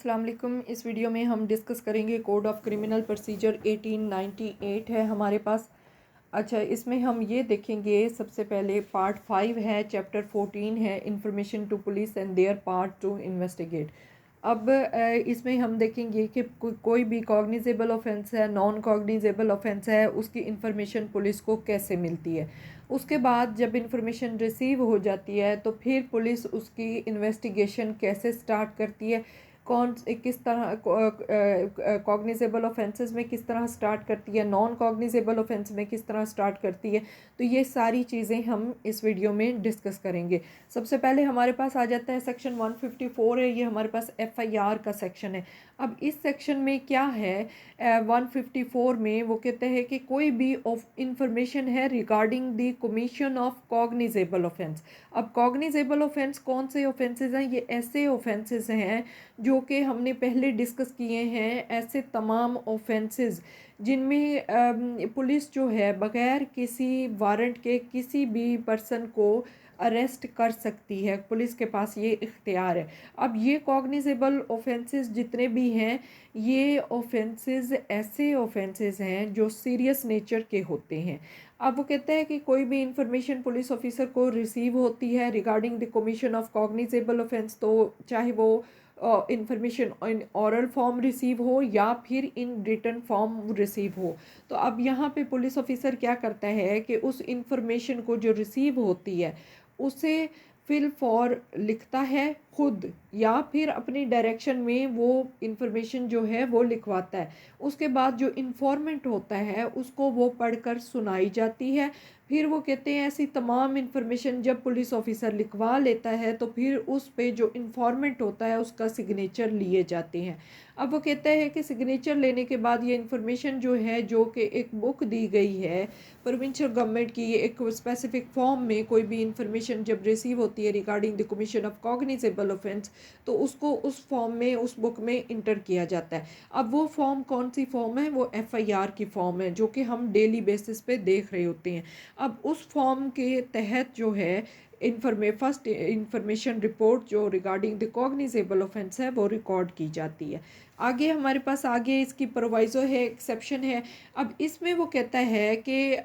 अस्सलाम वालेकुम। इस वीडियो में हम डिस्कस करेंगे कोड ऑफ क्रिमिनल प्रोसीजर 1898 है हमारे पास। अच्छा, इसमें हम ये देखेंगे सबसे पहले पार्ट 5 है, चैप्टर 14 है information to police and their part to investigate. अब इसमें हम देखेंगे कि कोई भी कॉग्निजेबल ऑफेंस है, नॉन कॉग्निजेबल ऑफेंस है, उसकी इंफॉर्मेशन पुलिस को कैसे मिलती है। उसके बाद जब इंफॉर्मेशन रिसीव हो जाती है तो फिर पुलिस उसकी इन्वेस्टिगेशन कैसे स्टार्ट करती है, कौन किस तरह कॉग्निजेबल ऑफेंसेस में किस तरह स्टार्ट करती है, नॉन कॉग्निजेबल ऑफेंस में किस तरह स्टार्ट करती है। तो ये सारी चीज़ें हम इस वीडियो में डिस्कस करेंगे। सबसे पहले हमारे पास आ जाता है सेक्शन 154 है, ये हमारे पास FIR का सेक्शन है। अब इस सेक्शन में क्या है, 154 में वो कहते हैं कि कोई भी इंफॉर्मेशन है regarding the commission of cognizable offence. अब कॉग्निजेबल ऑफेंस कौन से ऑफेंसेस हैं? ये ऐसे ऑफेंसेस हैं जो कि हमने पहले डिस्कस किए हैं, ऐसे तमाम ऑफेंसेस जिनमें पुलिस जो है बग़ैर किसी वारंट के किसी भी पर्सन को अरेस्ट कर सकती है, पुलिस के पास ये इख्तियार है। अब ये कॉग्निजेबल ऑफेंसेस जितने भी हैं, ये ऑफेंसेस ऐसे ऑफेंसेस हैं जो सीरियस नेचर के होते हैं। अब वो कहते हैं कि कोई भी इंफॉर्मेशन पुलिस ऑफिसर को रिसीव होती है regarding the commission of cognizable offence, तो चाहे वो information in oral form receive हो या फिर इन रिटन फॉर्म रिसीव हो, तो अब यहाँ पे पुलिस ऑफिसर क्या करता है कि उस इंफॉर्मेशन को जो रिसीव होती है उसे फिल फॉर लिखता है खुद, या फिर अपनी डायरेक्शन में वो इंफॉर्मेशन जो है वो लिखवाता है। उसके बाद जो इंफॉर्मेंट होता है उसको वो पढ़कर सुनाई जाती है। फिर वो कहते हैं ऐसी तमाम इंफॉर्मेशन जब पुलिस ऑफिसर लिखवा लेता है तो फिर उस पे जो इंफॉर्मेंट होता है उसका सिग्नेचर लिए जाते हैं। अब वो कहते हैं कि सिग्नेचर लेने के बाद ये इंफॉर्मेशन जो है, जो कि एक बुक दी गई है प्रोविंशियल गवर्नमेंट की, ये एक स्पेसिफिक फॉर्म में कोई भी इंफॉर्मेशन जब रिसीव होती है regarding the commission of cognizable offence, तो उसको उस फॉर्म में, उस बुक में इंटर किया जाता है। अब वो फॉर्म कौन सी फॉर्म है? वो FIR की फॉर्म है, जो कि हम डेली बेसिस पे देख रहे होते हैं। अब उस फॉर्म के तहत जो है फर्स्ट इंफॉर्मेशन रिपोर्ट जो रिगार्डिंग द कॉग्निजेबल ऑफेंस है वो रिकॉर्ड की जाती है। आगे हमारे पास आगे इसकी प्रोवाइजो है, एक्सेप्शन है। अब इसमें वो कहता है कि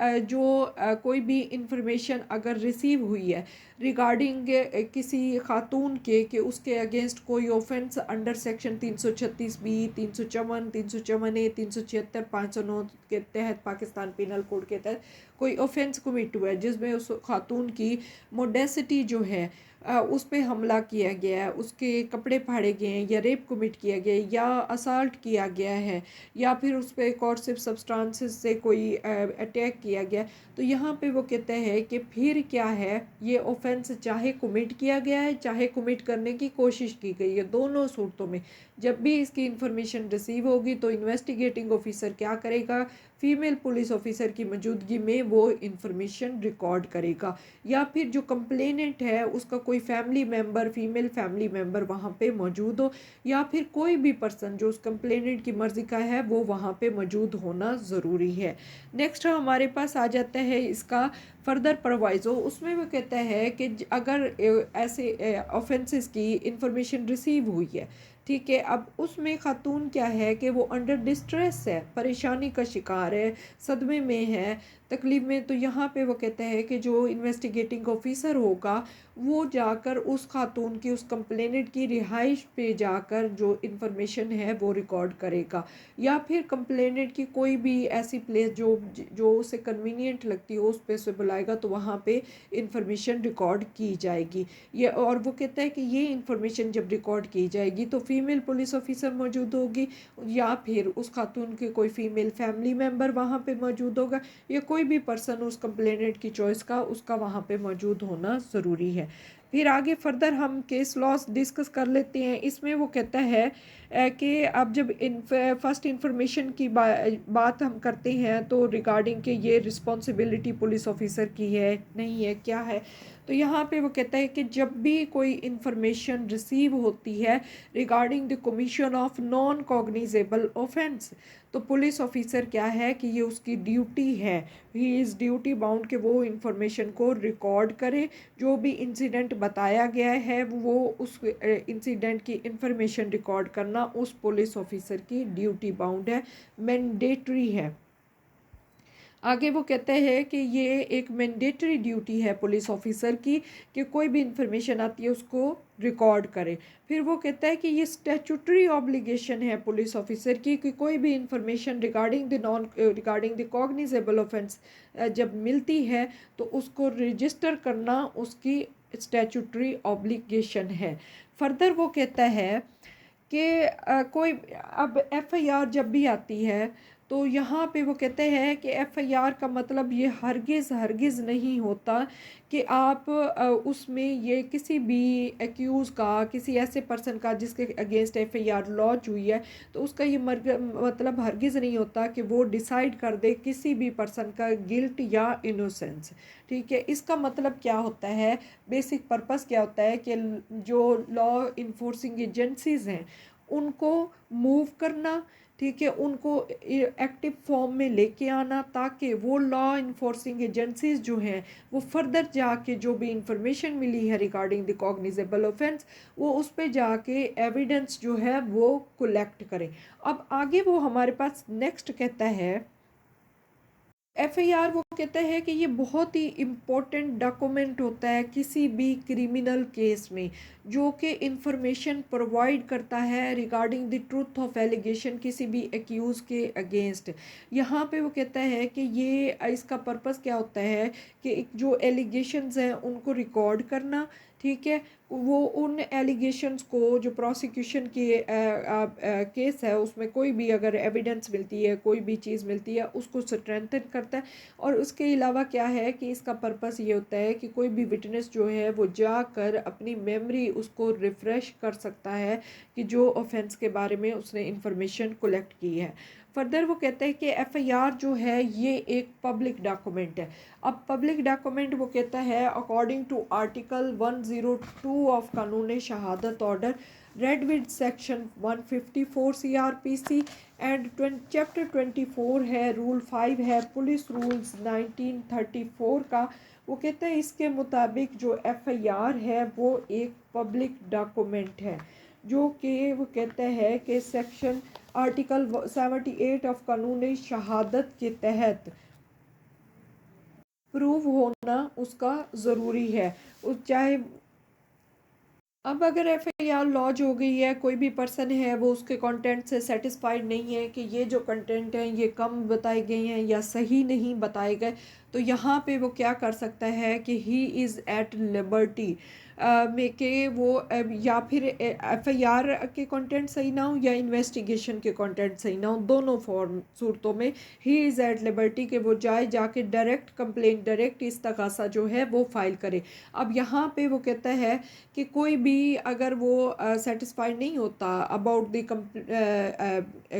कोई भी इंफॉर्मेशन अगर रिसीव हुई है रिगार्डिंग किसी खातून के कि उसके अगेंस्ट कोई offence under section 336B, 354, 354A, 376, 509 के तहत पाकिस्तान पिनल कोड के तहत कोई ऑफेंस कमिट हुआ है जिसमें उस खातून की मोडेसिटी जो है उस पर हमला किया गया है, उसके कपड़े फाड़े गए हैं, या रेप कमिट किया गया है, या असल्ट किया गया है, या फिर उस पर कॉर्सिव सब्सटेंसेस से कोई अटैक किया गया, तो यहाँ पे वो कहते हैं कि फिर क्या है, ये ऑफेंस चाहे कमिट किया गया है चाहे कमिट करने की कोशिश की गई है, दोनों सूरतों में जब भी इसकी इंफॉर्मेशन रिसीव होगी तो इन्वेस्टिगेटिंग ऑफिसर क्या करेगा, फीमेल पुलिस ऑफिसर की मौजूदगी में वो इंफॉर्मेशन रिकॉर्ड करेगा। या फिर जो कंप्लेनेंट है उसका कोई family member, female family member वहाँ पे मौजूद हो, या फिर कोई भी पर्सन जो उस कंप्लेनेंट की मर्ज़ी का है वो वहाँ पे मौजूद होना ज़रूरी है। नेक्स्ट हमारे पास आ जाता है इसका फर्दर प्रोवाइजो। उसमें वो कहता है कि अगर ऐसे ऑफेंसेस की इंफॉर्मेशन रिसीव हुई है, ठीक है, अब उसमें खातून क्या है कि वो अंडर डिस्ट्रेस है, परेशानी का शिकार है, सदमे में है, तकलीफ में, तो यहाँ पे वो कहते हैं कि जो इन्वेस्टिगेटिंग ऑफिसर होगा वो जाकर उस खातून की, उस कंप्लेनेंट की रिहाइश पे जाकर जो इंफॉर्मेशन है वो रिकॉर्ड करेगा, या फिर कंप्लेनेंट की कोई भी ऐसी प्लेस जो जो उसे कन्वीनियंट लगती हो उस पे से बुलाएगा तो वहाँ पे इंफॉर्मेशन रिकॉर्ड की जाएगी। ये और वो कहता है कि ये इंफॉर्मेशन जब रिकॉर्ड की जाएगी तो फीमेल पुलिस ऑफिसर मौजूद होगी, या फिर उस खातून के कोई फीमेल फैमिली मेम्बर वहाँ पे मौजूद होगा, या कोई भी पर्सन उस कंप्लेनेंट की चॉइस का उसका वहाँ पे मौजूद होना ज़रूरी है। फिर आगे फर्दर हम केस लॉस डिस्कस कर लेते हैं। इसमें वो कहता है कि अब जब फर्स्ट इंफॉर्मेशन की बात हम करते हैं तो रिगार्डिंग के ये रिस्पॉन्सिबिलिटी पुलिस ऑफिसर की है, नहीं है, क्या है, तो यहाँ पे वो कहता है कि जब भी कोई इंफॉर्मेशन रिसीव होती है regarding the commission of non cognizable offence, तो पुलिस ऑफिसर क्या है कि ये उसकी ड्यूटी है, ही इज़ ड्यूटी बाउंड कि वो इंफॉर्मेशन को रिकॉर्ड करे। जो भी इंसिडेंट बताया गया है वो उस इंसिडेंट की इंफॉर्मेशन रिकॉर्ड करना उस पुलिस ऑफिसर की ड्यूटी बाउंड है, मैंडेटरी है। आगे वो कहते हैं कि ये एक मैंडेटरी ड्यूटी है पुलिस ऑफिसर की कि कोई भी इंफॉर्मेशन आती है उसको रिकॉर्ड करे। फिर वो कहता है कि ये स्टैट्यूटरी ऑब्लिगेशन है पुलिस ऑफिसर की कि कोई भी information regarding the cognizable offence जब मिलती है तो उसको रजिस्टर करना उसकी स्टैट्यूटरी ऑब्लिगेशन है। फर्दर वो कहता है कि कोई अब एफआईआर जब भी आती है तो यहाँ पे वो कहते हैं कि एफआईआर का मतलब ये हरगिज़ नहीं होता कि आप उसमें ये किसी भी एक्यूज़ का, किसी ऐसे पर्सन का जिसके अगेंस्ट एफआईआर लॉन्च हुई है, तो उसका ये मतलब हरगिज़ नहीं होता कि वो डिसाइड कर दे किसी भी पर्सन का गिल्ट या इनोसेंस। ठीक है, इसका मतलब क्या होता है, बेसिक पर्पस क्या होता है कि जो लॉ इन्फोर्सिंग एजेंसीज़ हैं उनको मूव करना, ठीक है, उनको एक्टिव फॉर्म में लेके आना ताकि वो लॉ इन्फोर्सिंग एजेंसीज जो हैं वो फर्दर जाके जो भी इंफॉर्मेशन मिली है रिगार्डिंग द कॉग्निजेबल ऑफेंस वो उस पे जाके एविडेंस जो है वो कलेक्ट करें। अब आगे वो हमारे पास नेक्स्ट कहता है एफआईआर, वो कहता है कि ये बहुत ही इम्पोर्टेंट डॉक्यूमेंट होता है किसी भी क्रिमिनल केस में, जो कि इंफॉर्मेशन प्रोवाइड करता है regarding the truth of allegation किसी भी एक्यूज़ के अगेंस्ट। यहाँ पे वो कहता है कि ये इसका पर्पस क्या होता है कि जो एलिगेशंस हैं उनको रिकॉर्ड करना, ठीक है, वो उन एलिगेशंस को जो प्रोसिक्यूशन की केस है उसमें कोई भी अगर एविडेंस मिलती है, कोई भी चीज़ मिलती है, उसको स्ट्रेंथन करता है। और उसके अलावा क्या है कि इसका पर्पस ये होता है कि कोई भी विटनेस जो है वो जाकर अपनी मेमोरी उसको रिफ़्रेश कर सकता है कि जो ऑफेंस के बारे में उसने इंफॉर्मेशन कलेक्ट की है। फर्दर वो कहते हैं कि एफआईआर जो है ये एक पब्लिक डॉक्यूमेंट है। अब पब्लिक डॉक्यूमेंट वो कहता है अकॉर्डिंग टू आर्टिकल 102 ऑफ कानून शहादत order read with section 154 CrPC and chapter 24 है, रूल 5 है पुलिस रूल्स 1934 का। वो कहते हैं इसके मुताबिक जो एफआईआर है वो एक पब्लिक डॉक्यूमेंट है, जो कि वो कहते हैं कि सेक्शन आर्टिकल 78 ऑफ कानून शहादत के तहत प्रूव होना उसका ज़रूरी है। उस चाहे अब अगर एफआईआर लॉन्च हो गई है, कोई भी पर्सन है वो उसके कंटेंट से सेटिस्फाइड नहीं है कि ये जो कंटेंट हैं ये कम बताए गए हैं या सही नहीं बताए गए, तो यहाँ पे वो क्या कर सकता है कि ही इज़ एट लिबर्टी में के वो या फिर एफआईआर के कंटेंट सही ना हो या इन्वेस्टिगेशन के कंटेंट सही ना हो, दोनों फॉर्म सूरतों में ही इज़ एट लिबर्टी के वो जाके डायरेक्ट कंप्लेंट, डायरेक्ट इस्तगासा जो है वो फाइल करे। अब यहाँ पे वो कहता है कि कोई भी अगर वो सेटिस्फाइड नहीं होता about the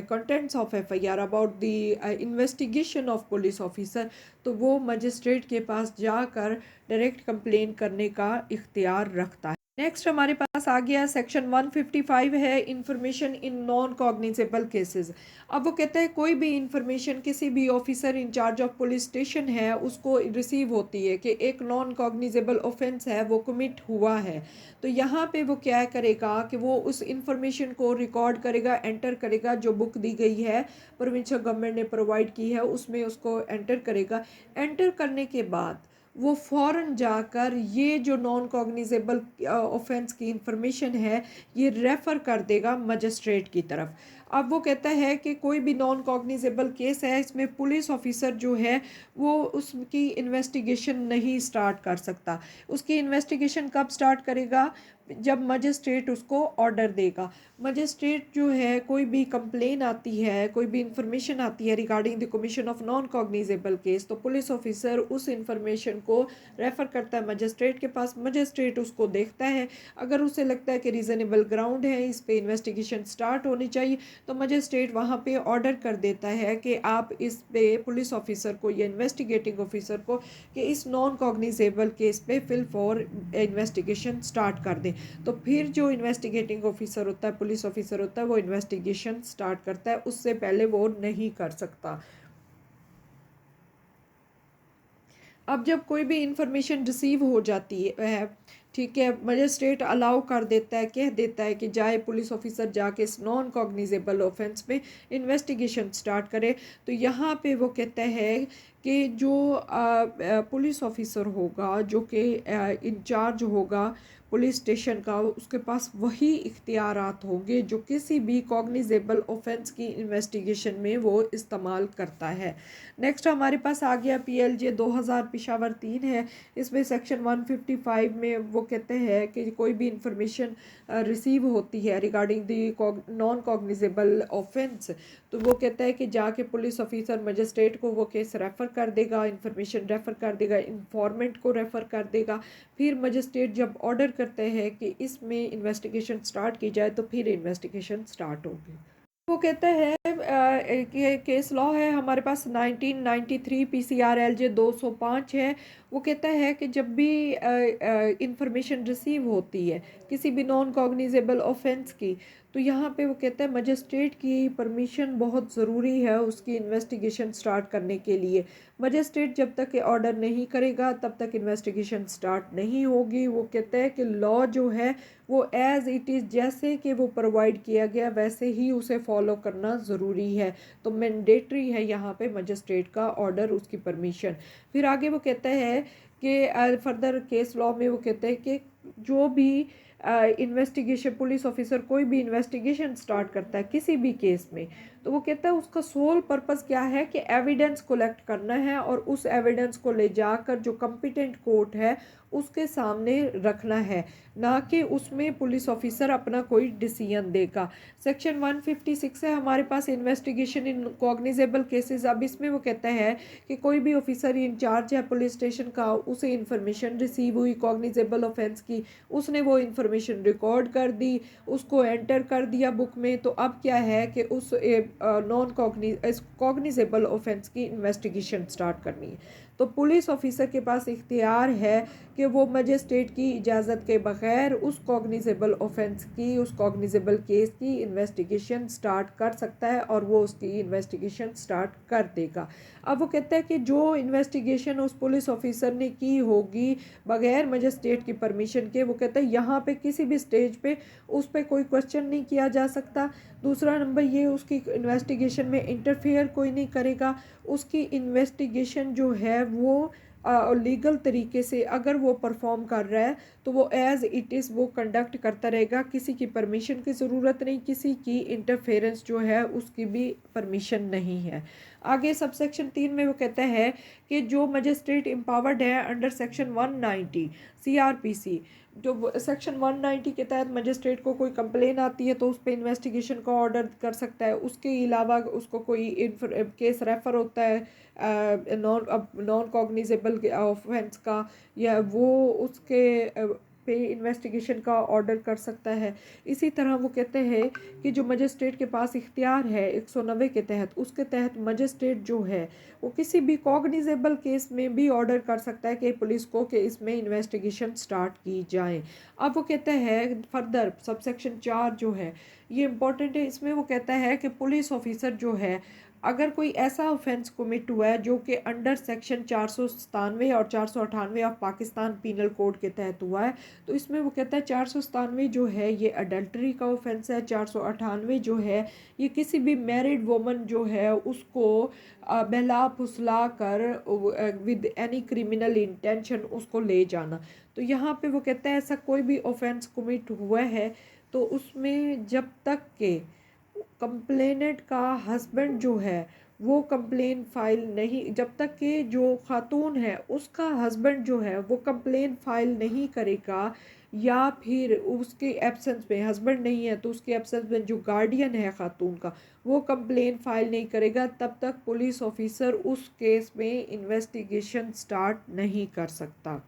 contents of FIR, about the investigation of police officer, तो वो मजिस्ट्रेट के पास जाकर डायरेक्ट कंप्लेन करने का इख्तियार रखता है। नेक्स्ट हमारे पास आ गया सेक्शन 155 है information in non cognizable cases. अब वो कहता है कोई भी इंफॉर्मेशन किसी भी officer in charge of police station है उसको रिसीव होती है कि एक नॉन कॉग्निजेबल ऑफेंस है वो कमिट हुआ है, तो यहाँ पे वो क्या करेगा कि वो उस इंफॉर्मेशन को रिकॉर्ड करेगा, एंटर करेगा, जो बुक दी गई है प्रोविंशियल गवर्नमेंट ने प्रोवाइड की है उसमें उसको एंटर करेगा। एंटर करने के बाद वो फ़ौरन जाकर ये जो नॉन कॉग्निजेबल ऑफेंस की इंफॉर्मेशन है ये रेफ़र कर देगा मजिस्ट्रेट की तरफ। अब वो कहता है कि कोई भी नॉन कॉग्निजेबल केस है इसमें पुलिस ऑफिसर जो है वो उसकी इन्वेस्टिगेशन नहीं स्टार्ट कर सकता। उसकी इन्वेस्टिगेशन कब स्टार्ट करेगा, जब मजिस्ट्रेट उसको ऑर्डर देगा। मजिस्ट्रेट जो है, कोई भी कंप्लेन आती है, कोई भी इंफॉर्मेशन आती है regarding the commission of non cognizable case, तो पुलिस ऑफिसर उस इंफॉर्मेशन को रेफ़र करता है मजिस्ट्रेट के पास। मजिस्ट्रेट उसको देखता है, अगर उसे लगता है कि रीज़नेबल ग्राउंड है, इस पे इन्वेस्टिगेशन स्टार्ट होनी चाहिए, तो मजिस्ट्रेट वहाँ पे ऑर्डर कर देता है कि आप इस पे पुलिस ऑफिसर को या इन्वेस्टिगेटिंग ऑफिसर को कि इस नॉन कॉग्निजेबल केस पे फिल फॉर इन्वेस्टिगेशन स्टार्ट कर दें। तो फिर जो इन्वेस्टिगेटिंग ऑफिसर होता है, पुलिस ऑफिसर होता है, वो इन्वेस्टिगेशन स्टार्ट करता है, उससे पहले वो नहीं कर सकता। अब जब कोई भी इंफॉर्मेशन रिसीव हो जाती है, ठीक है, मजिस्ट्रेट अलाउ कर देता है, कह देता है कि जाए पुलिस ऑफिसर जाके इस नॉन कॉग्निजेबल ऑफेंस में इन्वेस्टिगेशन स्टार्ट करे। तो यहाँ पे वो कहता है कि जो पुलिस ऑफिसर होगा, जो कि इंचार्ज होगा पुलिस स्टेशन का, उसके पास वही इख्तियारात होंगे जो किसी भी कॉग्निजेबल ऑफेंस की इन्वेस्टिगेशन में वो इस्तेमाल करता है। नेक्स्ट हमारे पास आ गया PLJ 2000 पेशावर 3 है। इसमें सेक्शन 155 में वो कहते हैं कि कोई भी इंफॉर्मेशन रिसीव होती है regarding the non cognizable offence, तो वो कहता है कि जाके पुलिस ऑफिसर मजिस्ट्रेट को वो केस रेफ़र कर देगा, इंफॉर्मेशन रेफ़र कर देगा, इंफॉर्मेंट को रेफ़र कर देगा। फिर मजिस्ट्रेट जब ऑर्डर करते हैं कि इसमें इन्वेस्टिगेशन स्टार्ट की जाए, तो फिर इन्वेस्टिगेशन स्टार्ट होगी। वो कहता है कि केस लॉ है हमारे पास 1993 PCRLJ 205 है। वो कहता है कि जब भी इंफॉर्मेशन रिसीव होती है किसी भी नॉन कॉग्निजेबल ऑफेंस की, तो यहाँ पे वो कहता है मजिस्ट्रेट की परमिशन बहुत ज़रूरी है उसकी इन्वेस्टिगेशन स्टार्ट करने के लिए। मजिस्ट्रेट जब तक ऑर्डर नहीं करेगा तब तक इन्वेस्टिगेशन स्टार्ट नहीं होगी। वो कहता है कि लॉ जो है वो एज़ इट इज़, जैसे कि वो प्रोवाइड किया गया वैसे ही उसे फॉलो करना ज़रूरी है। तो मैंडेटरी है यहाँ पे मजिस्ट्रेट का ऑर्डर, उसकी परमिशन। फिर आगे वो कहता है कि फर्दर केस लॉ में वो कहते हैं कि जो भी इन्वेस्टिगेशन पुलिस ऑफिसर कोई भी इन्वेस्टिगेशन स्टार्ट करता है किसी भी केस में, तो वो कहता है उसका सोल पर्पस क्या है कि एविडेंस कलेक्ट करना है और उस एविडेंस को ले जाकर जो कॉम्पिटेंट कोर्ट है उसके सामने रखना है, ना कि उसमें पुलिस ऑफिसर अपना कोई डिसीजन देगा। सेक्शन 156 है हमारे पास इन्वेस्टिगेशन इन कॉग्निजेबल केसेस। अब इसमें वो कहता है कि कोई भी ऑफिसर इंचार्ज है पुलिस स्टेशन का, उसे इंफॉर्मेशन रिसीव हुई कॉग्निजेबल ऑफेंस की, उसने वो इंफॉर्मेशन रिकॉर्ड कर दी, उसको एंटर कर दिया बुक में, तो अब क्या है कि उस नॉन कॉग्निजेबल ऑफेंस की इन्वेस्टिगेशन स्टार्ट करनी है। तो पुलिस ऑफिसर के पास इख्तियार है कि वो मजिस्ट्रेट की इजाज़त के बगैर उस कॉग्निजेबल ऑफेंस की, उस कॉग्निजेबल केस की इन्वेस्टिगेशन स्टार्ट कर सकता है और वो उसकी इन्वेस्टिगेशन स्टार्ट कर देगा। अब वो कहता है कि जो इन्वेस्टिगेशन उस पुलिस ऑफिसर ने की होगी बगैर मजिस्ट्रेट की परमिशन के, वो कहता है यहाँ पे किसी भी स्टेज पे उस पर कोई क्वेश्चन नहीं किया जा सकता। दूसरा नंबर ये, उसकी इन्वेस्टिगेशन में इंटरफेयर कोई नहीं करेगा। उसकी इन्वेस्टिगेशन जो है वो लीगल तरीके से अगर वो परफॉर्म कर रहा है तो वो एज़ इट इज़ वो कंडक्ट करता रहेगा, किसी की परमिशन की ज़रूरत नहीं, किसी की इंटरफेरेंस जो है उसकी भी परमिशन नहीं है। आगे सब सेक्शन 3 में वो कहता है कि जो मजिस्ट्रेट एम्पावर्ड है अंडर सेक्शन 190 CRPC, जो सेक्शन 190 के तहत मजिस्ट्रेट को कोई कंप्लेन आती है तो उस पर इन्वेस्टिगेशन का ऑर्डर कर सकता है। उसके अलावा उसको कोई केस रेफ़र होता है नॉन कॉग्निजेबल ऑफेंस का, या वो उसके पे इन्वेस्टिगेशन का ऑर्डर कर सकता है। इसी तरह वो कहते हैं कि जो मजिस्ट्रेट के पास इख्तियार है 190 के तहत, उसके तहत मजिस्ट्रेट जो है वो किसी भी कॉग्निजेबल केस में भी ऑर्डर कर सकता है कि पुलिस को कि इसमें इन्वेस्टिगेशन स्टार्ट की जाए। अब वो कहता है फर्दर सब सेक्शन 4 जो है ये इम्पोर्टेंट है। इसमें वो कहता है कि पुलिस ऑफिसर जो है अगर कोई ऐसा ऑफेंस कमिट हुआ है जो कि अंडर सेक्शन 497 और 498 ऑफ पाकिस्तान पीनल कोड के तहत हुआ है, तो इसमें वो कहता है 497 जो है ये अडल्ट्री का ऑफेंस है, 498 जो है ये किसी भी मैरिड वोमन जो है उसको बहला फुसला कर विद एनी क्रिमिनल इंटेंशन उसको ले जाना। तो यहाँ पे वो कहता है ऐसा कोई भी ऑफेंस कमिट हुआ है तो उसमें जब तक के कंप्लेनेंट का हस्बैंड जो है वो कंप्लेन फाइल नहीं, जब तक कि जो खातून है उसका हस्बैंड जो है वो कंप्लेन फाइल नहीं करेगा या फिर उसके एब्सेंस में, हस्बैंड नहीं है तो उसके एब्सेंस में जो गार्डियन है खातून का, वो कंप्लेन फाइल नहीं करेगा, तब तक पुलिस ऑफिसर उस केस में इन्वेस्टिगेशन स्टार्ट नहीं कर सकता।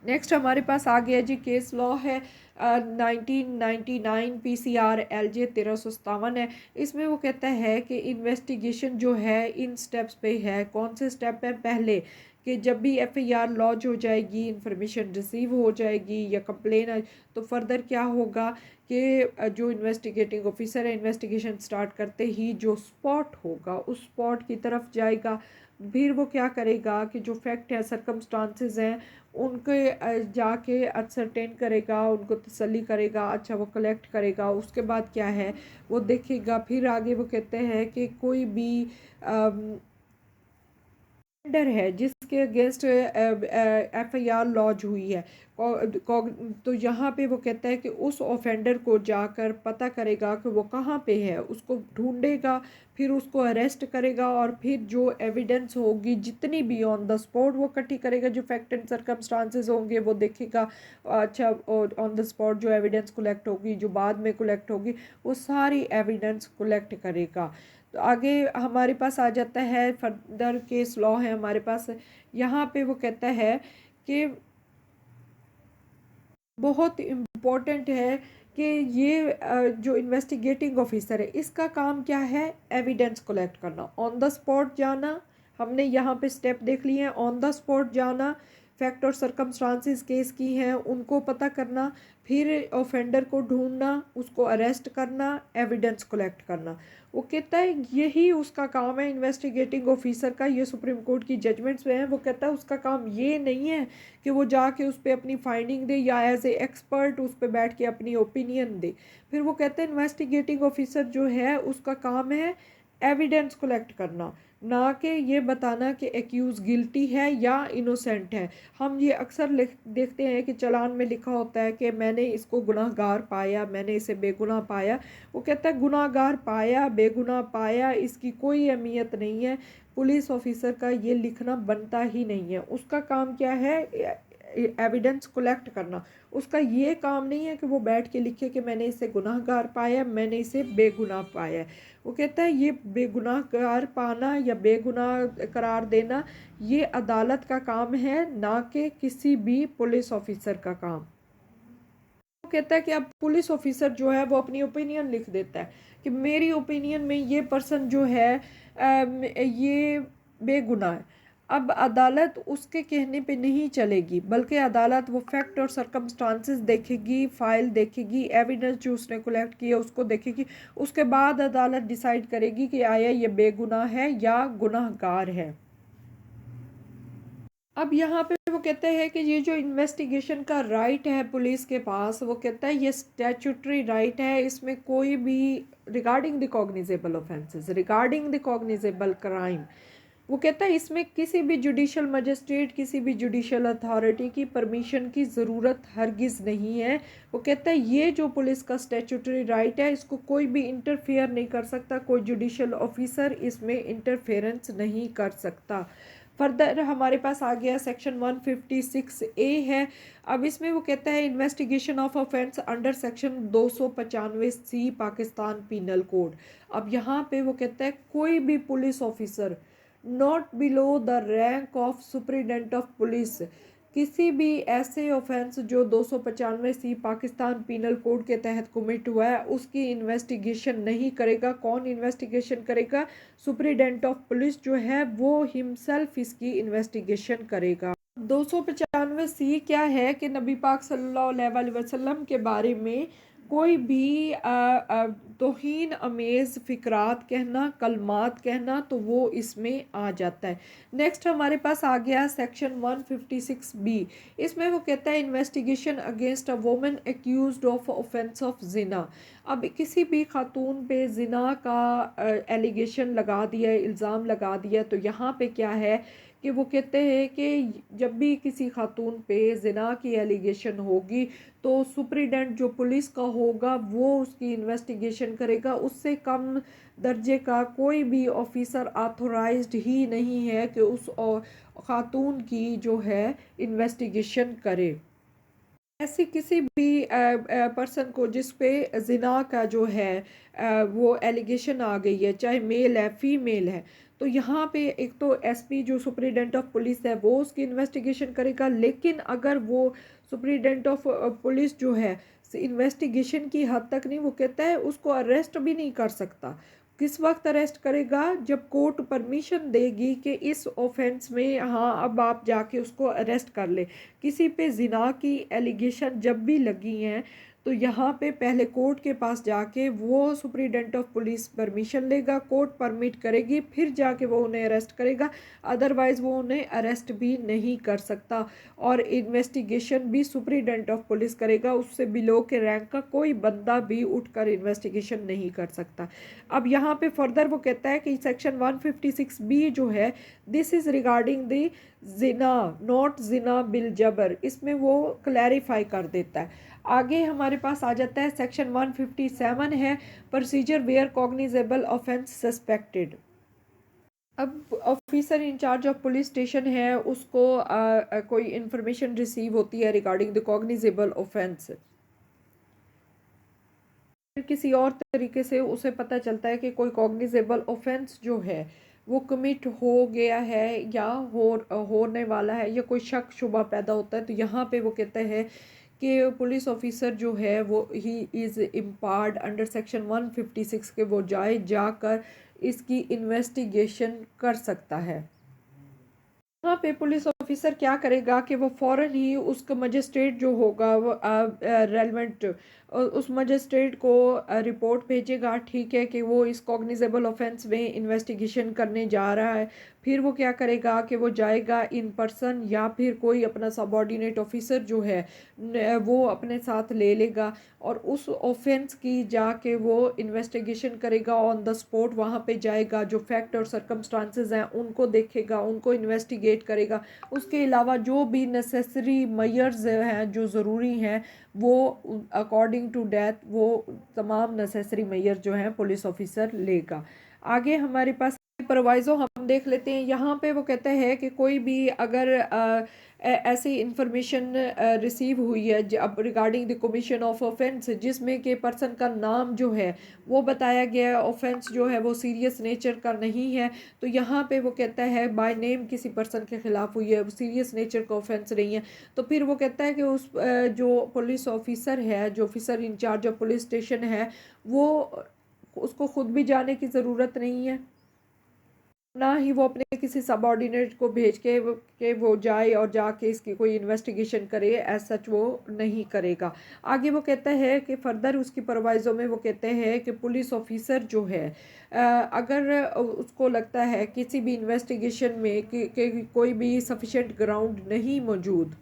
नेक्स्ट हमारे पास आ गया जी केस लॉ है 1999 PCR LJ 1357 है। इसमें वो कहता है कि इन्वेस्टिगेशन जो है इन स्टेप्स पे है। कौन से स्टेप है? पहले कि जब भी FIR लॉन्च हो जाएगी, इंफॉर्मेशन रिसीव हो जाएगी या कंप्लेन, तो फर्दर क्या होगा कि जो इन्वेस्टिगेटिंग ऑफिसर है इन्वेस्टिगेशन स्टार्ट करते ही जो स्पॉट होगा उस स्पॉट की तरफ जाएगा। फिर वो क्या करेगा कि जो फैक्ट है, सरकमस्टांसेस हैं, उनके जाके असरटेन करेगा, उनको तसल्ली करेगा, अच्छा वो कलेक्ट करेगा। उसके बाद क्या है वो देखेगा। फिर आगे वो कहते हैं कि कोई भी ऑफेंडर है जिसके अगेंस्ट FIR लॉन्च हुई है, तो यहाँ पे वो कहता है कि उस ऑफेंडर को जाकर पता करेगा कि वो कहाँ पे है, उसको ढूंढेगा, फिर उसको अरेस्ट करेगा और फिर जो एविडेंस होगी जितनी भी ऑन द स्पॉट वो इकट्ठी करेगा। जो फैक्ट एंड सर्कमस्टांसेस होंगे वो देखेगा। अच्छा, ऑन द स्पॉट जो एविडेंस कलेक्ट होगी, जो बाद में कलेक्ट होगी, वो सारी एविडेंस कलेक्ट करेगा। तो आगे हमारे पास आ जाता है फर्दर केस लॉ है हमारे पास। यहाँ पे वो कहता है कि बहुत इम्पोर्टेंट है कि ये जो इन्वेस्टिगेटिंग ऑफिसर है इसका काम क्या है? एविडेंस कलेक्ट करना, ऑन द स्पॉट जाना। हमने यहाँ पे स्टेप देख लिए हैं। ऑन द स्पॉट जाना, फैक्ट और सरकमस्टांसेस केस की हैं उनको पता करना, फिर ऑफेंडर को ढूंढना, उसको अरेस्ट करना, एविडेंस कलेक्ट करना। वो कहता है यही उसका काम है इन्वेस्टिगेटिंग ऑफिसर का। ये सुप्रीम कोर्ट की जजमेंट्स में है। वो कहता है उसका काम ये नहीं है कि वो जाके उस पर अपनी फाइंडिंग दे या एज ए एक्सपर्ट उस पर बैठ के अपनी ओपिनियन दे। फिर वो कहते हैं इन्वेस्टिगेटिंग ऑफिसर जो है उसका काम है एविडेंस कलेक्ट करना, ना कि ये बताना कि एक्यूज़ गिल्टी है या इनोसेंट है। हम ये अक्सर देखते हैं कि चालान में लिखा होता है कि मैंने इसको गुनाहगार पाया, मैंने इसे बेगुनाह पाया। वो कहता है गुनाहगार पाया, बेगुनाह पाया, इसकी कोई अहमियत नहीं है। पुलिस ऑफिसर का ये लिखना बनता ही नहीं है। उसका काम क्या है? एविडेंस कलेक्ट करना। उसका ये काम नहीं है कि वो बैठ के लिखे कि मैंने इसे गुनाहगार पाया, मैंने इसे बेगुनाह पाया। वो कहता है ये बेगुनाहगार पाना या बेगुनाह करार देना ये अदालत का काम है, ना कि किसी भी पुलिस ऑफिसर का काम। वो कहता है कि अब पुलिस ऑफिसर जो है वो अपनी ओपिनियन लिख देता है कि मेरी ओपिनियन में ये पर्सन जो है ये बेगुनाह है। अब अदालत उसके कहने पे नहीं चलेगी, बल्कि अदालत वो फैक्ट और सरकमस्टांसेस देखेगी, फाइल देखेगी, एविडेंस जो उसने कलेक्ट किया उसको देखेगी। उसके बाद अदालत डिसाइड करेगी कि आया ये बेगुनाह है या गुनाहगार है। अब यहाँ पे वो कहते हैं कि ये जो इन्वेस्टिगेशन का राइट है पुलिस के पास, वो कहता है ये स्टैट्यूटरी राइट है। इसमें कोई भी regarding the cognizable offences, regarding the cognizable crime, वो कहता है इसमें किसी भी जुडिशल मजिस्ट्रेट, किसी भी जुडिशल अथॉरिटी की परमिशन की ज़रूरत हरगिज़ नहीं है। वो कहता है ये जो पुलिस का स्टैट्यूटरी राइट है इसको कोई भी इंटरफेयर नहीं कर सकता, कोई जुडिशल ऑफिसर इसमें इंटरफेरेंस नहीं कर सकता। फर्दर हमारे पास आ गया सेक्शन 156A है। अब इसमें वो कहता है investigation of offence under section 295C Pakistan penal code. अब यहाँ पे वो कहता है कोई भी police officer not below the rank of superintendent of police, किसी भी ऐसे ऑफेंस जो 295C पाकिस्तान पीनल कोड के तहत कमिट हुआ है उसकी इन्वेस्टिगेशन नहीं करेगा। कौन इन्वेस्टिगेशन करेगा? सुप्रिटेंडेंट ऑफ पुलिस जो है वो हिमसेल्फ इसकी इन्वेस्टिगेशन करेगा। 295C क्या है कि नबी पाक सल्लल्लाहु अलैहि वसल्लम के बारे में कोई भी तौहीन अमेज़ फ़िक्रात कहना, कलमात कहना, तो वो इसमें आ जाता है। नेक्स्ट हमारे पास आ गया सेक्शन 156B। इसमें वो कहता है investigation against a woman accused of offence of जिना। अब किसी भी खातून पे जिना का एलिगेशन लगा दिया, इल्ज़ाम लगा दिया, तो यहाँ पे क्या है कि वो कहते हैं कि जब भी किसी खातून पे जिना की एलिगेशन होगी तो सुप्रिटेंडेंट जो पुलिस का होगा वो उसकी इन्वेस्टिगेशन करेगा। उससे कम दर्जे का कोई भी ऑफिसर ऑथोराइज्ड ही नहीं है कि उस खातून की जो है इन्वेस्टिगेशन करे। ऐसी किसी भी पर्सन को जिस पे जिना का जो है वो एलिगेशन आ गई है, चाहे मेल है फीमेल है, तो यहाँ पे एक तो एसपी जो सुप्रिटेंडेंट ऑफ पुलिस है वो उसकी इन्वेस्टिगेशन करेगा। लेकिन अगर वो सुप्रिटेंडेंट ऑफ पुलिस जो है इन्वेस्टिगेशन की हद तक नहीं, वो कहता है उसको अरेस्ट भी नहीं कर सकता। किस वक्त अरेस्ट करेगा? जब कोर्ट परमिशन देगी कि इस ऑफेंस में हाँ अब आप जाके उसको अरेस्ट कर ले। किसी पे जिना की एलिगेशन जब भी लगी हैं तो यहाँ पे पहले कोर्ट के पास जाके वो सुप्रिटेंडेंट ऑफ पुलिस परमिशन लेगा, कोर्ट परमिट करेगी, फिर जाके वो उन्हें अरेस्ट करेगा। अदरवाइज़ वो उन्हें अरेस्ट भी नहीं कर सकता। और इन्वेस्टिगेशन भी सुप्रिटेंडेंट ऑफ पुलिस करेगा, उससे बिलो के रैंक का कोई बंदा भी उठकर इन्वेस्टिगेशन नहीं कर सकता। अब यहाँ पे फर्दर वो कहता है कि सेक्शन 156 बी जो है, this is regarding the Jinnah not Jinnah bill जबर, इसमें वो क्लैरिफाई कर देता है। आगे हमारे पास आ जाता है सेक्शन 157 है, procedure where cognizable offence suspected. अब officer in charge of police station है, उसको कोई इंफॉर्मेशन रिसीव होती है रिगार्डिंग द कॉग्निजेबल ऑफेंस, किसी और तरीके से उसे पता चलता है कि कोई कॉग्निजेबल ऑफेंस जो है वो कमिट हो गया है या होने वाला है, या कोई शक शुबा पैदा होता है, तो यहाँ पे वो कहते हैं कि पुलिस ऑफिसर जो है वो he is impaired under section 156 के, वो जाकर इसकी इन्वेस्टिगेशन कर सकता है। यहाँ पे पुलिस ऑफिसर क्या करेगा कि वो फ़ौरन ही उसका मजिस्ट्रेट जो होगा वो रेलेवेंट उस मजिस्ट्रेट को रिपोर्ट भेजेगा, ठीक है, कि वो इस कॉग्निजेबल ऑफेंस में इन्वेस्टिगेशन करने जा रहा है। फिर वो क्या करेगा कि वो जाएगा इन पर्सन या फिर कोई अपना सबऑर्डिनेट ऑफिसर जो है वो अपने साथ ले लेगा और उस ऑफेंस की जाके वो इन्वेस्टिगेशन करेगा ऑन द स्पॉट। वहाँ पे जाएगा, जो फैक्ट और सर्कमस्टांसेस हैं उनको देखेगा, उनको इन्वेस्टिगेट करेगा। उसके अलावा जो भी नेसेसरी मेजर्स हैं जो ज़रूरी हैं वो अकॉर्डिंग टू डेथ वो तमाम नेसेसरी मेजर जो हैं पुलिस ऑफिसर लेगा। आगे हमारे पास प्रोवाइज़ो हम देख लेते हैं। यहाँ पे वो कहते हैं कि कोई भी अगर ऐसी इंफॉर्मेशन रिसीव हुई है अब regarding the commission of offence, जिसमें कि पर्सन का नाम जो है वो बताया गया है, ऑफेंस जो है वो सीरियस नेचर का नहीं है, तो यहाँ पे वो कहता है बाय नेम किसी पर्सन के खिलाफ हुई है, सीरियस नेचर का ऑफेंस नहीं है, तो फिर वो कहता है कि उस जो पुलिस ऑफिसर है, जो officer in charge of police station है, वो उसको खुद भी जाने की ज़रूरत नहीं है, ना ही वो अपने किसी सबऑर्डिनेट को भेज के वो जाए और जाके इसकी कोई इन्वेस्टिगेशन करे, एज सच वो नहीं करेगा। आगे वो कहता है कि फर्दर उसकी प्रोवाइज़ो में वो कहते हैं कि पुलिस ऑफिसर जो है अगर उसको लगता है किसी भी इन्वेस्टिगेशन में कि कोई भी सफिशेंट ग्राउंड नहीं मौजूद,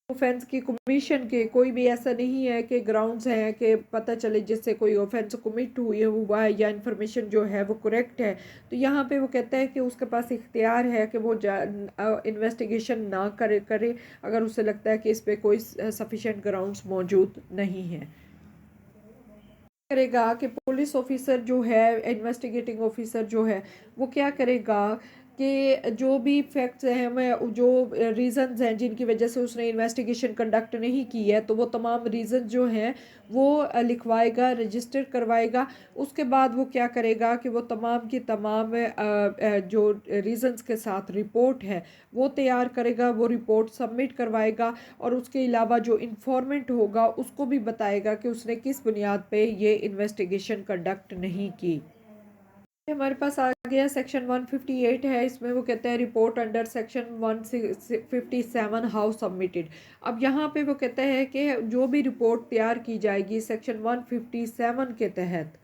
ऑफेंस की कमीशन के कोई भी ऐसा नहीं है कि ग्राउंड्स हैं कि पता चले जिससे कोई ऑफेंस कमिट हुआ है या इन्फॉर्मेशन जो है वो करेक्ट है, तो यहाँ पे वो कहता है कि उसके पास इख्तियार है कि वो इन्वेस्टिगेशन ना करे अगर उसे लगता है कि इस पे कोई सफिशेंट ग्राउंड्स मौजूद नहीं है। करेगा कि पुलिस ऑफिसर जो है, इन्वेस्टिगेटिंग ऑफिसर जो है, वो क्या करेगा कि जो भी फैक्ट्स हैं, मैं जो रीज़न्स हैं जिनकी वजह से उसने इन्वेस्टिगेशन कंडक्ट नहीं की है, तो वो तमाम रीज़न जो हैं वो लिखवाएगा, रजिस्टर करवाएगा। उसके बाद वो क्या करेगा कि वो तमाम की तमाम जो रीज़न्स के साथ रिपोर्ट है वो तैयार करेगा, वो रिपोर्ट सबमिट करवाएगा और उसके अलावा जो इंफॉर्मेंट होगा उसको भी बताएगा कि उसने किस बुनियाद पे ये इन्वेस्टिगेशन कंडक्ट नहीं की। हमारे पास आ गया सेक्शन 158 है, इसमें वो कहते हैं report under section 157 how submitted. अब यहाँ पे वो कहते हैं कि जो भी रिपोर्ट तैयार की जाएगी सेक्शन 157 के तहत,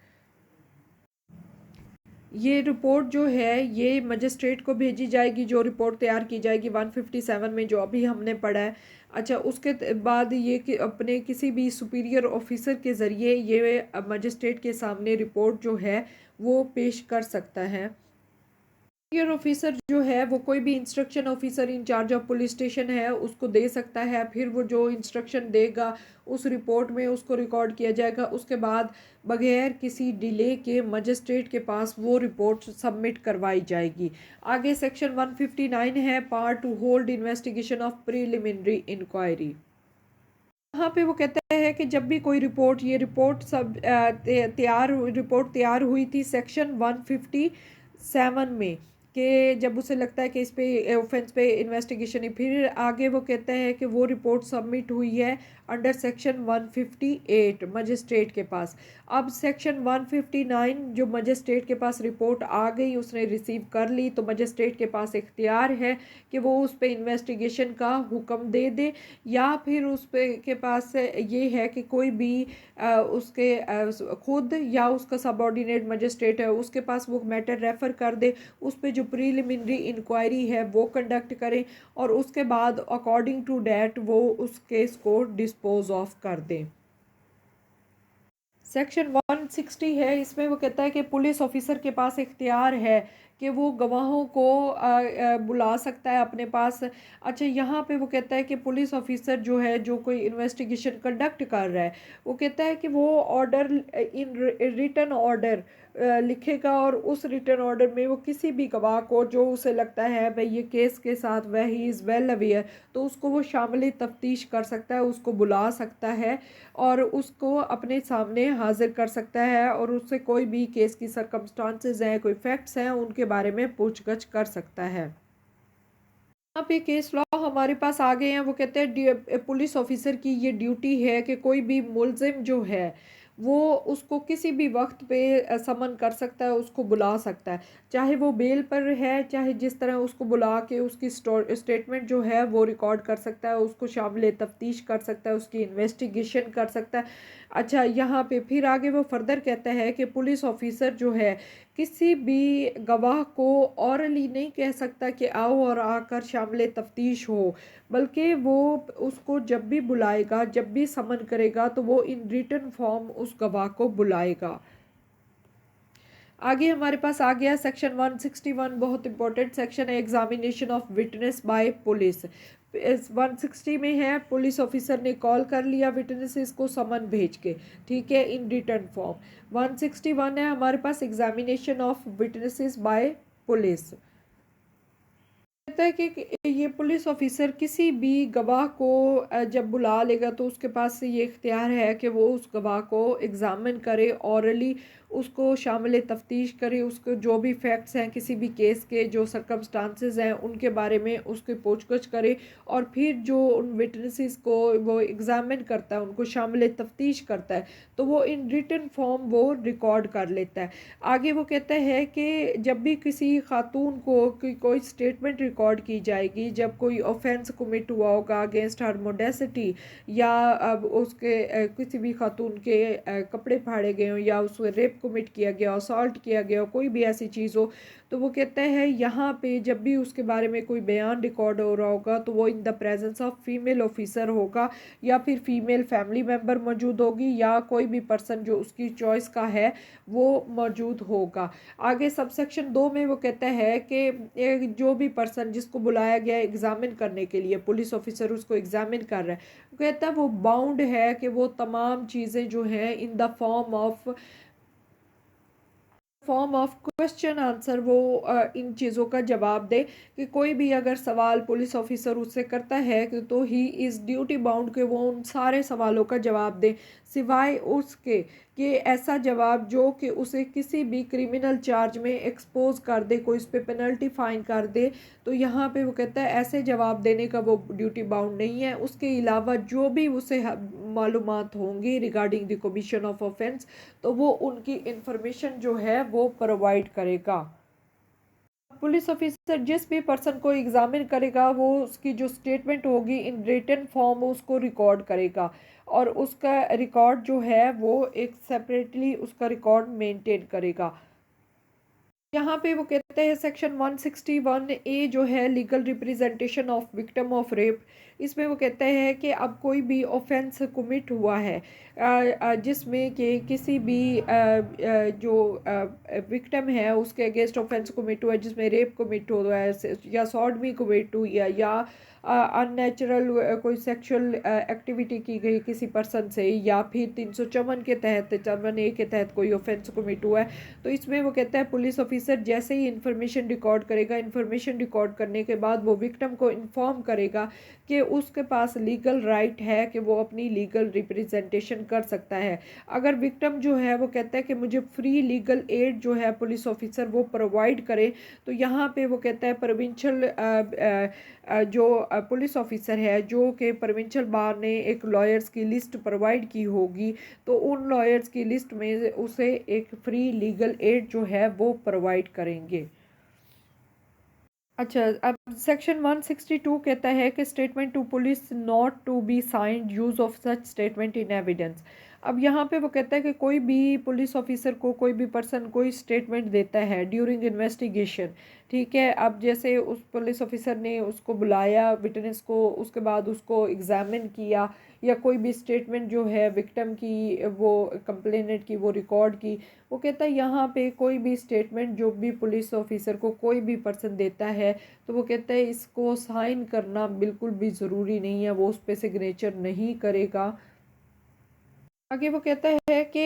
ये रिपोर्ट जो है ये मजिस्ट्रेट को भेजी जाएगी। जो रिपोर्ट तैयार की जाएगी 157 में जो अभी हमने पढ़ा है, अच्छा उसके बाद ये कि अपने किसी भी सुपीरियर ऑफिसर के ज़रिए ये मजिस्ट्रेट के सामने रिपोर्ट जो है वो पेश कर सकता है। सुपीरियर ऑफिसर जो है वो कोई भी instruction officer in charge of police station है उसको दे सकता है। फिर वो जो इंस्ट्रक्शन देगा उस रिपोर्ट में उसको रिकॉर्ड किया जाएगा। उसके बाद बगैर किसी डिले के मजिस्ट्रेट के पास वो रिपोर्ट सबमिट करवाई जाएगी। आगे सेक्शन 159 है part to hold investigation of preliminary inquiry. यहाँ पे वो कहता है कि जब भी कोई रिपोर्ट, ये रिपोर्ट सब रिपोर्ट तैयार हुई थी सेक्शन 157 में, कि जब उसे लगता है कि इस पे ऑफेंस पे इन्वेस्टिगेशन है। फिर आगे वो कहता है कि वो रिपोर्ट सबमिट हुई है अंडर सेक्शन 158 मजिस्ट्रेट के पास। अब सेक्शन 159 जो मजिस्ट्रेट के पास रिपोर्ट आ गई, उसने रिसीव कर ली, तो मजिस्ट्रेट के पास इख्तियार है कि वो उस पे इन्वेस्टिगेशन का हुक्म दे दे, या फिर उस पे के पास ये है कि कोई भी उसके खुद या उसका सबऑर्डिनेट मजिस्ट्रेट है उसके पास वो मैटर रेफ़र कर दे, उस पे जो प्रीलिमिनरी इंक्वायरी है वो कंडक्ट करें, और उसके बाद अकॉर्डिंग टू डैट वो उस केस को डिस्पोज ऑफ कर दें। सेक्शन 160 है, इसमें वो कहता है कि पुलिस ऑफिसर के पास इख्तियार है कि वो गवाहों को बुला सकता है अपने पास। अच्छा, यहाँ पे वो कहता है कि पुलिस ऑफिसर जो है, जो कोई इन्वेस्टिगेशन कंडक्ट कर रहा है, वो कहता है कि वो ऑर्डर इन रिटन ऑर्डर लिखेगा, और उस रिटन ऑर्डर में वो किसी भी गवाह को जो उसे लगता है भाई ये केस के साथ वह ही इज़ वेल अवेयर, तो उसको वो शामिल तफ्तीश कर सकता है, उसको बुला सकता है और उसको अपने सामने हाजिर कर सकता है, और उससे कोई भी केस की सरकमस्टांसेस हैं, कोई फैक्ट्स हैं, उनके बारे में पूछगछ कर सकता है। यहाँ पे केस लॉ हमारे पास आ गए हैं। वो कहते हैं पुलिस ऑफिसर की ये ड्यूटी है कि कोई भी मुलजिम जो है वो उसको किसी भी वक्त पे समन कर सकता है, उसको बुला सकता है, चाहे वो बेल पर है, चाहे जिस तरह उसको बुला के उसकी स्टेटमेंट जो है वो रिकॉर्ड कर सकता है, उसको शामिल तफ्तीश कर सकता है, उसकी इन्वेस्टिगेशन कर सकता है। अच्छा, यहाँ पे फिर आगे वो फर्दर कहता है कि पुलिस ऑफिसर जो है किसी भी गवाह को ऑरली नहीं कह सकता कि आओ और आकर शामिल तफ्तीश हो, बल्कि वो उसको जब भी बुलाएगा, जब भी समन करेगा, तो वो इन रिटन फॉर्म उस गवाह को बुलाएगा। आगे हमारे पास आ गया सेक्शन 161, बहुत इंपॉर्टेंट सेक्शन है, examination of witness bye police. इस 160 में है, पुलिस ऑफिसर ने कॉल कर लिया विटनेसेस को समन भेज के, ठीक है, इन रिटर्न फॉर्म। 161 है हमारे पास examination of witnesses by police. कहता है कि ये पुलिस ऑफिसर किसी भी गवाह को जब बुला लेगा तो उसके पास ये इख्तियार है कि वो उस गवाह को एग्ज़ामिन करे, ऑरली उसको शामिल तफ्तीश करे, उसको जो भी फैक्ट्स हैं किसी भी केस के, जो सरकमस्टांसेस हैं उनके बारे में उसकी पूछगछ करे, और फिर जो उन विटनेसेस को वो एग्ज़ामिन करता है, उनको शामिल तफ्तीश करता है, तो वो इन रिटन फॉर्म वो रिकॉर्ड कर लेता है। आगे वो कहता है कि जब भी किसी खातून को कोई स्टेटमेंट रिकॉर्ड की जाएगी, जब कोई ऑफेंस कमिट हुआ होगा अगेंस्ट हर मोडेसिटी, या अब उसके किसी भी खातून के कपड़े फाड़े गए हों, या उसको रेप कमिट किया गया, असॉल्ट किया गया, कोई भी ऐसी चीज़ हो, तो वो कहता है यहाँ पे जब भी उसके बारे में कोई बयान रिकॉर्ड हो रहा होगा तो वो in the presence of female officer होगा, या फिर फीमेल फैमिली मेम्बर मौजूद होगी, या कोई भी पर्सन जो उसकी चॉइस का है वो मौजूद होगा। आगे सबसेक्शन 2 में वो कहता है कि जो भी पर्सन जिसको बुलाया गया है एग्ज़ामिन करने के लिए, पुलिस ऑफिसर उसको एग्ज़ामिन कर रहा है, वो कहता है वो बाउंड है कि वो तमाम चीज़ें जो हैं in the form of question answer वो इन चीज़ों का जवाब दे, कि कोई भी अगर सवाल पुलिस ऑफिसर उससे करता है तो ही इज़ ड्यूटी बाउंड के वो उन सारे सवालों का जवाब दे, सिवाय उसके कि ऐसा जवाब जो कि उसे किसी भी क्रिमिनल चार्ज में एक्सपोज कर दे, कोई उस पर पेनल्टी फ़ाइन कर दे, तो यहाँ पे वो कहता है ऐसे जवाब देने का वो ड्यूटी बाउंड नहीं है। उसके अलावा जो भी उसे मालूमात होंगी regarding the commission of offence, तो वो उनकी इंफॉर्मेशन जो है वो प्रोवाइड करेगा। पुलिस ऑफिसर जिस भी पर्सन को एग्ज़ामिन करेगा वो उसकी जो स्टेटमेंट होगी इन रिटन फॉर्म उसको रिकॉर्ड करेगा, और उसका रिकॉर्ड जो है वो एक सेपरेटली उसका रिकॉर्ड मेंटेन करेगा। यहाँ पे वो कहते हैं सेक्शन 161A जो है legal representation of victim of rape, इसमें वो कहते हैं कि अब कोई भी ऑफेंस कमिट हुआ है जिसमें कि किसी भी जो विक्टिम है उसके अगेंस्ट ऑफेंस कमिट हुआ है, जिसमें रेप कमिट हुआ है या सॉडमी कमिट हुई है या अननेचुरल कोई सेक्सुअल एक्टिविटी की गई किसी पर्सन से, या फिर 354 के तहत 54A के तहत कोई ऑफेंस कमिट हुआ है, तो इसमें वो कहता है पुलिस ऑफिसर जैसे ही इंफॉर्मेशन रिकॉर्ड करेगा, इंफॉर्मेशन रिकॉर्ड करने के बाद वो विक्टिम को इन्फॉर्म करेगा कि उसके पास लीगल राइट है कि वो अपनी लीगल रिप्रेजेंटेशन कर सकता है। अगर विक्टिम जो है वो कहता है कि मुझे फ्री लीगल एड जो है पुलिस ऑफिसर वो प्रोवाइड करे, तो यहाँ पे वो कहता है प्रोविंशियल जो पुलिस ऑफिसर है जो कि प्रोविंशियल बार ने एक लॉयर्स की लिस्ट प्रोवाइड की होगी, तो उन लॉयर्स की लिस्ट में उसे एक फ्री लीगल एड जो है वो प्रोवाइड करेंगे। अच्छा, अब सेक्शन 162 कहता है कि statement to police not to be signed use of such statement in evidence. अब यहाँ पे वो कहता है कि कोई भी पुलिस ऑफिसर को कोई भी पर्सन कोई स्टेटमेंट देता है ड्यूरिंग इन्वेस्टिगेशन, ठीक है। अब जैसे उस पुलिस ऑफिसर ने उसको बुलाया विटनेस को, उसके बाद उसको एग्जामिन किया, या कोई भी स्टेटमेंट जो है विक्टिम की वो कंप्लेनेंट की वो रिकॉर्ड की, वो कहता है यहाँ पे कोई भी स्टेटमेंट जो भी पुलिस ऑफिसर को कोई भी पर्सन देता है, तो वो कहता है इसको साइन करना बिल्कुल भी ज़रूरी नहीं है, वो उस पर सिग्नेचर नहीं करेगा। आगे वो कहता है कि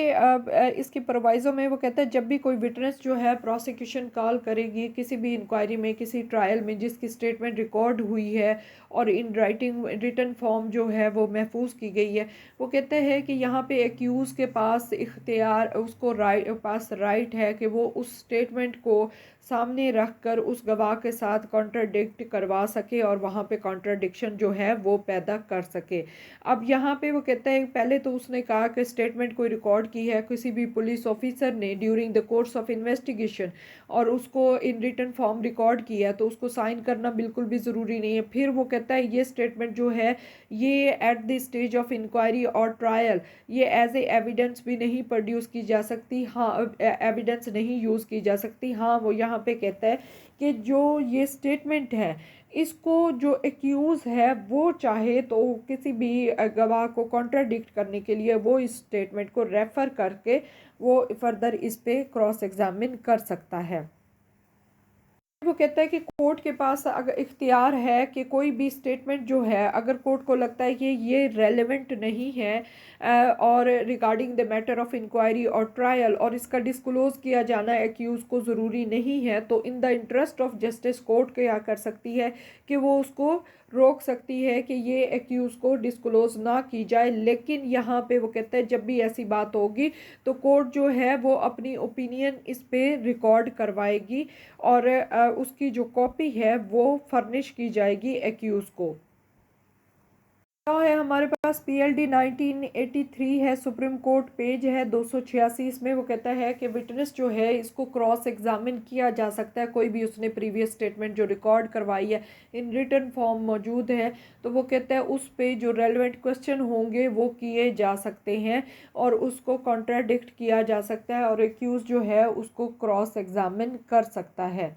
इसकी प्रोवाइज़ो में वो कहता है जब भी कोई विटनेस जो है प्रोसिक्यूशन कॉल करेगी किसी भी इंक्वायरी में, किसी ट्रायल में, जिसकी स्टेटमेंट रिकॉर्ड हुई है और इन राइटिंग रिटन फॉर्म जो है वो महफूज की गई है, वो कहते हैं कि यहाँ पे एक्यूज़ के पास इख्तियार, उसको राइट है कि वो उस स्टेटमेंट को सामने रख कर उस गवाह के साथ कॉन्ट्राडिक्ट करवा सके और वहाँ पे कॉन्ट्राडिक्शन जो है वो पैदा कर सके। अब यहाँ पे वो कहता है पहले तो उसने कहा कि स्टेटमेंट कोई रिकॉर्ड की है किसी भी पुलिस ऑफिसर ने during the course of investigation और उसको इन रिटन फॉर्म रिकॉर्ड किया है, तो उसको साइन करना बिल्कुल भी ज़रूरी नहीं है। फिर वो कहता है ये स्टेटमेंट जो है ये at the stage of inquiry और ट्रायल ये एज ए एविडेंस भी नहीं प्रोड्यूस की जा सकती, हाँ एविडेंस नहीं यूज़ की जा सकती। हाँ, वो यहाँ पे कहता है कि जो ये स्टेटमेंट है इसको जो एक्यूज़ है वो चाहे तो किसी भी गवाह को कॉन्ट्राडिक्ट करने के लिए वो इस स्टेटमेंट को रेफ़र करके वो फर्दर इस पे क्रॉस एग्जामिन कर सकता है। वो कहता है कि कोर्ट के पास अगर इख्तियार है कि कोई भी स्टेटमेंट जो है अगर कोर्ट को लगता है कि ये रेलेवेंट नहीं है और regarding the matter of inquiry और ट्रायल और इसका डिस्क्लोज़ किया जाना एक्यूज़ को ज़रूरी नहीं है, तो in the interest of justice court क्या कर सकती है कि वो उसको रोक सकती है कि ये एक्यूज़ को डिस्क्लोज़ ना की जाए। लेकिन यहाँ पे वो कहता है जब भी ऐसी बात होगी तो कोर्ट जो है वो अपनी ओपिनियन इस पे रिकॉर्ड करवाएगी और उसकी जो कॉपी है वो फर्निश की जाएगी एक्यूज़ को। है हमारे पास PLD 1983 है, सुप्रीम कोर्ट पेज है 286। इसमें वो कहता है कि विटनेस जो है इसको क्रॉस एग्जामिन किया जा सकता है, कोई भी उसने प्रीवियस स्टेटमेंट जो रिकॉर्ड करवाई है इन रिटन फॉर्म मौजूद है, तो वो कहता है उस पे जो रेलेवेंट क्वेश्चन होंगे वो किए जा सकते हैं और उसको कॉन्ट्राडिक्ट किया जा सकता है और एक्यूज जो है उसको क्रॉस एग्जामिन कर सकता है।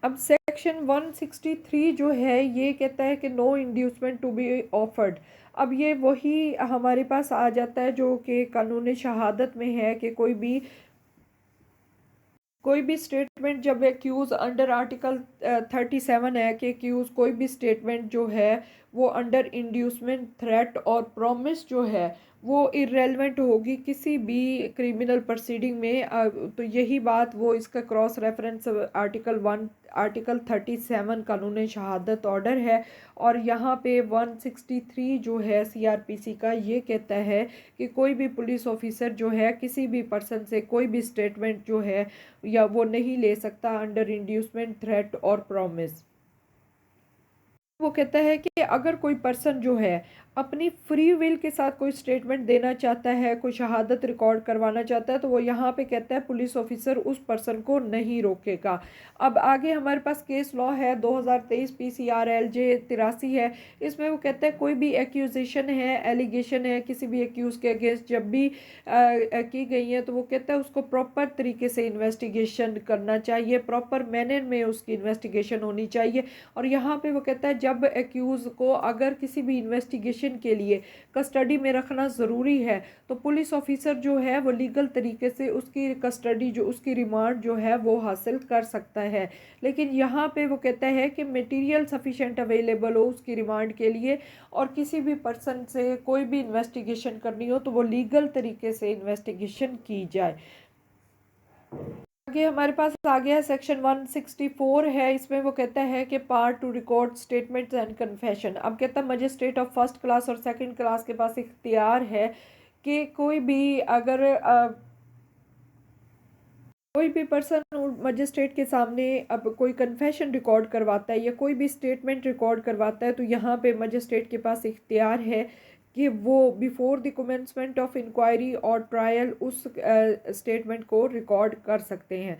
अब सेक्शन 163 जो है ये कहता है कि no inducement to be offered. अब ये वही हमारे पास आ जाता है जो कि कानून शहादत में है कि कोई भी स्टेटमेंट जब एक्यूज़ अंडर आर्टिकल 37 है कि एक्यूज़ कोई भी स्टेटमेंट जो है वो अंडर इंड्यूसमेंट, थ्रेट और प्रॉमिस जो है वो इरेलेवेंट होगी किसी भी क्रिमिनल प्रोसीडिंग में। तो यही बात वो इसका क्रॉस रेफरेंस आर्टिकल 37 कानून शहादत ऑर्डर है और यहाँ पे 163 जो है CRPC का ये कहता है कि कोई भी पुलिस ऑफिसर जो है किसी भी पर्सन से कोई भी स्टेटमेंट जो है या वो नहीं ले सकता अंडर इंड्यूसमेंट, थ्रेट और प्रॉमिस। वो कहता है कि अगर कोई पर्सन जो है अपनी फ्री विल के साथ कोई स्टेटमेंट देना चाहता है, कोई शहादत रिकॉर्ड करवाना चाहता है, तो वो यहाँ पे कहता है पुलिस ऑफिसर उस पर्सन को नहीं रोकेगा। अब आगे हमारे पास केस लॉ है 2023 PCR LJ 83 है। इसमें वो कहता है कोई भी एक्यूजेशन है, एलिगेशन है किसी भी एक्यूज़ के अगेंस्ट जब भी की गई है, तो वो कहता है उसको प्रॉपर तरीके से इन्वेस्टिगेशन करना चाहिए, प्रॉपर मैनर में उसकी इन्वेस्टिगेशन होनी चाहिए। और यहाँ पे वो कहता है जब एक्यूज़ को अगर किसी भी इन्वेस्टिगेशन के लिए कस्टडी में रखना ज़रूरी है, तो पुलिस ऑफिसर जो है वो लीगल तरीके से उसकी कस्टडी जो उसकी रिमांड जो है वो हासिल कर सकता है। लेकिन यहाँ पे वो कहता है कि मटेरियल सफिशेंट अवेलेबल हो उसकी रिमांड के लिए, और किसी भी पर्सन से कोई भी इन्वेस्टिगेशन करनी हो तो वो लीगल तरीके से इन्वेस्टिगेशन की जाए। आगे हमारे पास आ गया है सेक्शन 164 है। इसमें वो कहता है कि part two record statements and confession. अब कहता है मजिस्ट्रेट ऑफ फर्स्ट क्लास और सेकंड क्लास के पास इख्तियार है कि कोई भी अगर कोई भी पर्सन मजिस्ट्रेट के सामने अब कोई कन्फेशन रिकॉर्ड करवाता है या कोई भी स्टेटमेंट रिकॉर्ड करवाता है, तो यहाँ पे मजिस्ट्रेट के पास इख्तियार है कि वो before the commencement of inquiry और ट्रायल उस स्टेटमेंट को रिकॉर्ड कर सकते हैं।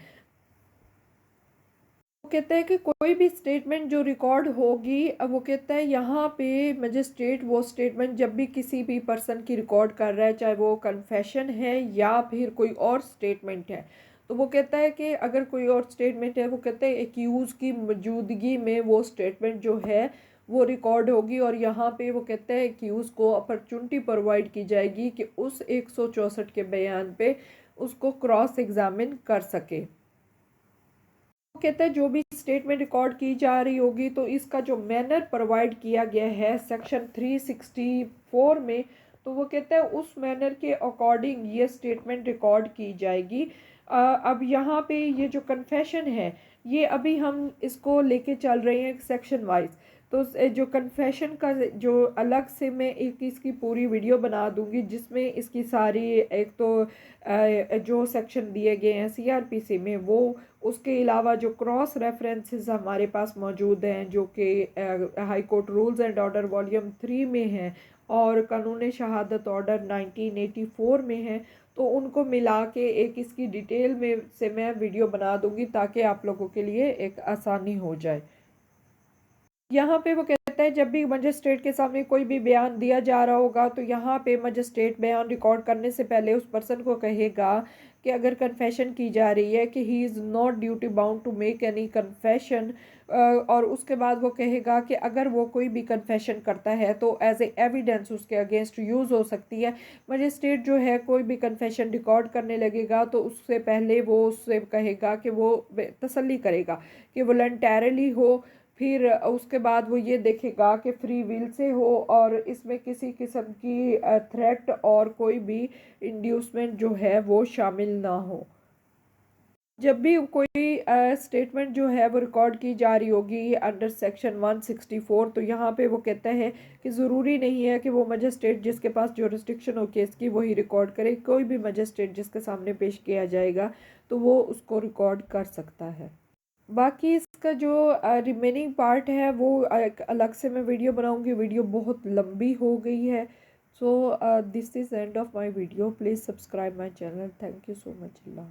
वो कहता है कि कोई भी स्टेटमेंट जो रिकॉर्ड होगी, अब वो कहता है यहाँ पे मजिस्ट्रेट वो स्टेटमेंट जब भी किसी भी पर्सन की रिकॉर्ड कर रहा है, चाहे वो कन्फेशन है या फिर कोई और स्टेटमेंट है, तो वो कहता है कि अगर कोई और स्टेटमेंट है, वो कहता है एक्यूज़ की मौजूदगी में वो स्टेटमेंट जो है वो रिकॉर्ड होगी। और यहाँ पे वो कहता है एक्यूज़ को अपॉर्चुनिटी प्रोवाइड की जाएगी कि उस 164 के बयान पे उसको क्रॉस एग्जामिन कर सके। वो कहता है जो भी स्टेटमेंट रिकॉर्ड की जा रही होगी तो इसका जो मैनर प्रोवाइड किया गया है सेक्शन 364 में, तो वो कहता है उस मैनर के अकॉर्डिंग ये स्टेटमेंट रिकॉर्ड की जाएगी। अब यहाँ पे ये जो कन्फेशन है ये अभी हम इसको लेके चल रहे हैं सेक्शन वाइज। तो जो कन्फेशन का जो अलग से मैं एक इसकी पूरी वीडियो बना दूंगी जिसमें इसकी सारी एक तो जो सेक्शन दिए गए हैं CRPC में वो, उसके अलावा जो क्रॉस रेफरेंसेस हमारे पास मौजूद हैं जो कि high court rules and order volume 3 में हैं और कानून शहादत ऑर्डर 1984 में है, तो उनको मिला के एक इसकी डिटेल में से मैं वीडियो बना दूंगी ताकि आप लोगों के लिए एक आसानी हो जाए। यहाँ पे वो कहता है जब भी मजिस्ट्रेट के सामने कोई भी बयान दिया जा रहा होगा तो यहाँ पे मजिस्ट्रेट बयान रिकॉर्ड करने से पहले उस पर्सन को कहेगा कि अगर कन्फेशन की जा रही है कि he is not duty bound to make any confession, और उसके बाद वो कहेगा कि अगर वो कोई भी कन्फेशन करता है तो एज ए एविडेंस उसके अगेंस्ट यूज़ हो सकती है। मजिस्ट्रेट जो है कोई भी कन्फेशन रिकॉर्ड करने लगेगा तो उससे पहले वो उससे कहेगा कि वो तसल्ली करेगा कि वॉलंटरली हो, फिर उसके बाद वो ये देखेगा कि फ्री विल से हो और इसमें किसी किस्म की थ्रेट और कोई भी इंड्यूसमेंट जो है वो शामिल ना हो। जब भी कोई स्टेटमेंट जो है वो रिकॉर्ड की जा रही होगी अंडर सेक्शन 164, तो यहाँ पे वो कहता है कि ज़रूरी नहीं है कि वो मजिस्ट्रेट जिसके पास जुरिस्डिक्शन हो केस की वही रिकॉर्ड करे, कोई भी मजिस्ट्रेट जिसके सामने पेश किया जाएगा तो वो उसको रिकॉर्ड कर सकता है। बाकी इसका जो रिमेनिंग पार्ट है वो एक अलग से मैं वीडियो बनाऊंगी, वीडियो बहुत लंबी हो गई है। So this is end of my video, please subscribe my channel. Thank you so much. Allah.